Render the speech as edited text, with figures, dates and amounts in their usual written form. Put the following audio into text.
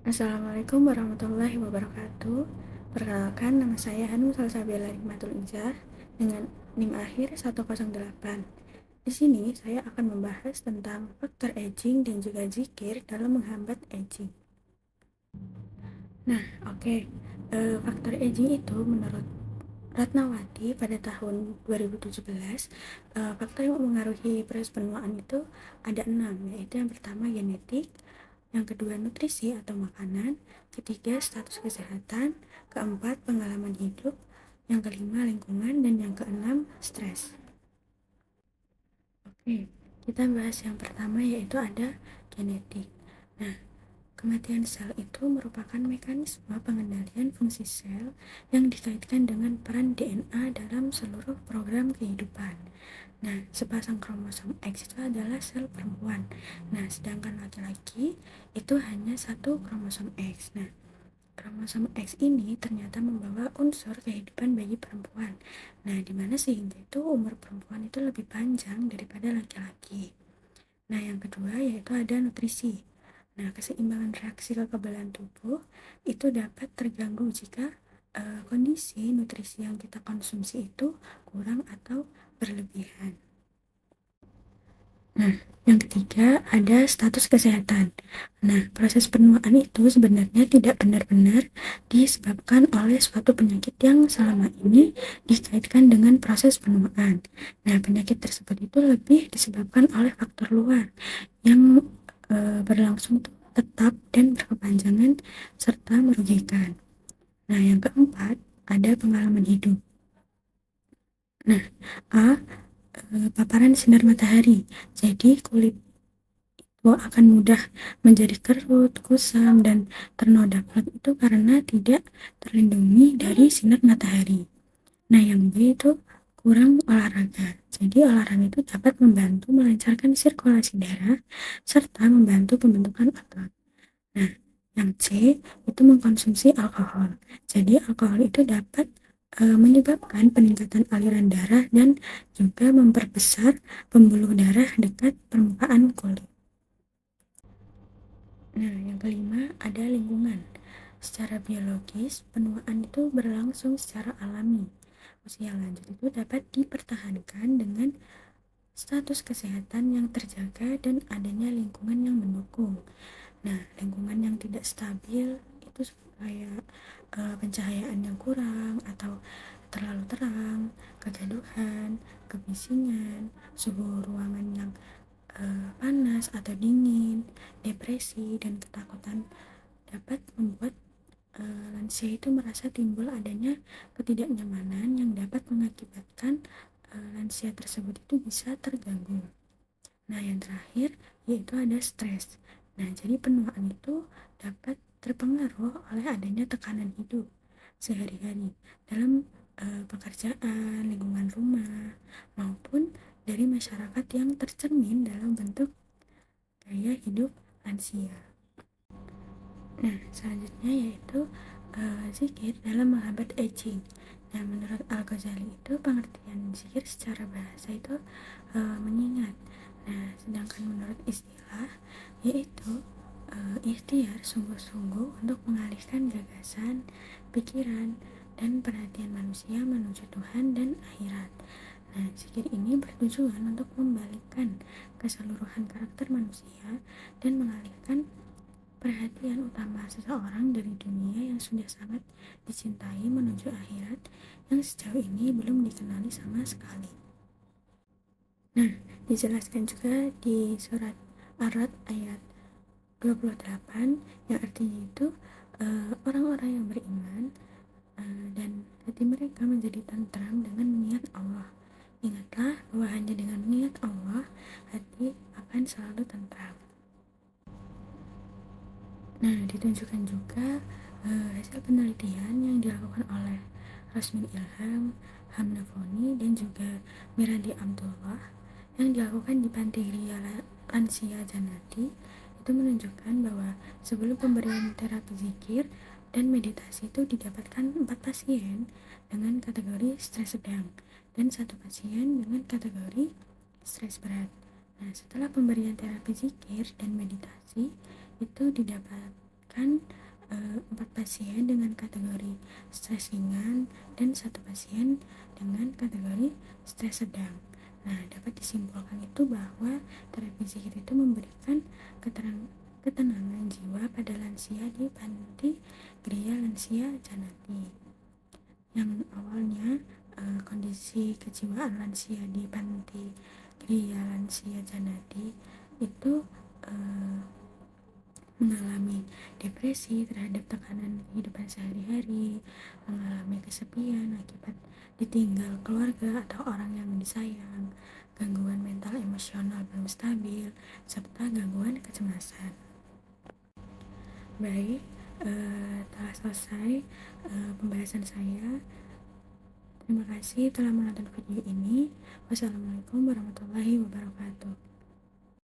Assalamualaikum warahmatullahi wabarakatuh. Perkenalkan, nama saya Hanum Salsabila Hikmatul Ijah dengan NIM akhir 108. Di sini saya akan membahas tentang faktor aging dan juga zikir dalam menghambat aging. Nah, oke. Faktor aging itu menurut Ratnawati pada tahun 2017, faktor yang mempengaruhi proses penuaan itu ada 6, yaitu yang pertama genetik, yang kedua nutrisi atau makanan, ketiga status kesehatan, keempat pengalaman hidup, yang kelima lingkungan, dan yang keenam stres. Oke, kita bahas yang pertama yaitu ada genetik. Nah, kematian sel itu merupakan mekanisme pengendalian fungsi sel yang dikaitkan dengan peran DNA dalam seluruh program kehidupan. Nah, sepasang kromosom X itu adalah sel perempuan. Nah, sedangkan laki-laki itu hanya satu kromosom X. Nah, kromosom X ini ternyata membawa unsur kehidupan bagi perempuan. Nah, dimana sehingga itu umur perempuan itu lebih panjang daripada laki-laki. Nah, yang kedua yaitu ada nutrisi. Nah, keseimbangan reaksi kekebalan tubuh itu dapat terganggu jika kondisi nutrisi yang kita konsumsi itu kurang atau berlebihan. Nah, yang ketiga ada status kesehatan. Nah, proses penuaan itu sebenarnya tidak benar-benar disebabkan oleh suatu penyakit yang selama ini dikaitkan dengan proses penuaan. Nah, penyakit tersebut itu lebih disebabkan oleh faktor luar yang berlangsung tetap dan berkepanjangan serta merugikan. Nah, yang keempat ada pengalaman hidup. Nah, paparan sinar matahari. Jadi kulit itu akan mudah menjadi kerut, kusam, dan ternoda. Kulit itu karena tidak terlindungi dari sinar matahari. Nah, yang B itu kurang olahraga. Jadi olahraga itu dapat membantu melancarkan sirkulasi darah serta membantu pembentukan otot. Nah, yang C itu mengkonsumsi alkohol. Jadi alkohol itu dapat menyebabkan peningkatan aliran darah dan juga memperbesar pembuluh darah dekat permukaan kulit. Nah, yang kelima ada lingkungan. Secara biologis, penuaan itu berlangsung secara alami. Usia lanjut itu dapat dipertahankan dengan status kesehatan yang terjaga dan adanya lingkungan yang mendukung. Nah, lingkungan yang tidak stabil itu kayak pencahayaan yang kurang atau terlalu terang, kegaduhan, kebisingan, suhu ruangan yang panas atau dingin, depresi, dan ketakutan dapat membuat lansia itu merasa timbul adanya ketidaknyamanan yang dapat mengakibatkan lansia tersebut itu bisa terganggu. Nah, yang terakhir yaitu ada stres. Nah, jadi penuaan itu dapat terpengaruh oleh adanya tekanan hidup sehari-hari dalam pekerjaan, lingkungan rumah, maupun dari masyarakat yang tercermin dalam bentuk gaya hidup lansia. Nah, selanjutnya yaitu zikir dalam menghambat aging. Nah, menurut Al-Ghazali itu pengertian zikir secara bahasa itu mengingat. Nah, sedangkan menurut istilah yaitu ikhtiar sungguh-sungguh untuk mengalihkan gagasan, pikiran, dan perhatian manusia menuju Tuhan dan akhirat. Nah, zikir ini bertujuan untuk membalikkan keseluruhan karakter manusia dan mengalihkan perhatian utama seseorang dari dunia yang sudah sangat dicintai menuju akhirat yang sejauh ini belum dikenali sama sekali. Nah, dijelaskan juga di surat Ar-Ra'd ayat 28 yang artinya itu orang-orang yang beriman dan hati mereka menjadi tentram dengan mengingat Allah. Ingatlah bahwa hanya dengan mengingat Allah hati akan selalu tentram. Nah, ditunjukkan juga hasil penelitian yang dilakukan oleh Rasmin Ilham, Hamna Foni, dan juga Mirandi Abdullah yang dilakukan di Panti Gria Lansia Janati itu menunjukkan bahwa sebelum pemberian terapi zikir dan meditasi itu didapatkan 4 pasien dengan kategori stres sedang dan 1 pasien dengan kategori stres berat. Nah, setelah pemberian terapi zikir dan meditasi itu mendapatkan 4 pasien dengan kategori stres ringan dan 1 pasien dengan kategori stres sedang. Nah, dapat disimpulkan itu bahwa terapi zikir itu memberikan ketenangan jiwa pada lansia di panti Gria Lansia Janati. Yang awalnya kondisi kejiwaan lansia di panti Gria Lansia Janati itu mengalami depresi terhadap tekanan kehidupan sehari-hari, mengalami kesepian akibat ditinggal keluarga atau orang yang disayang, gangguan mental emosional belum stabil, serta gangguan kecemasan. Baik, telah selesai pembahasan saya. Terima kasih telah menonton video ini. Wassalamualaikum warahmatullahi wabarakatuh.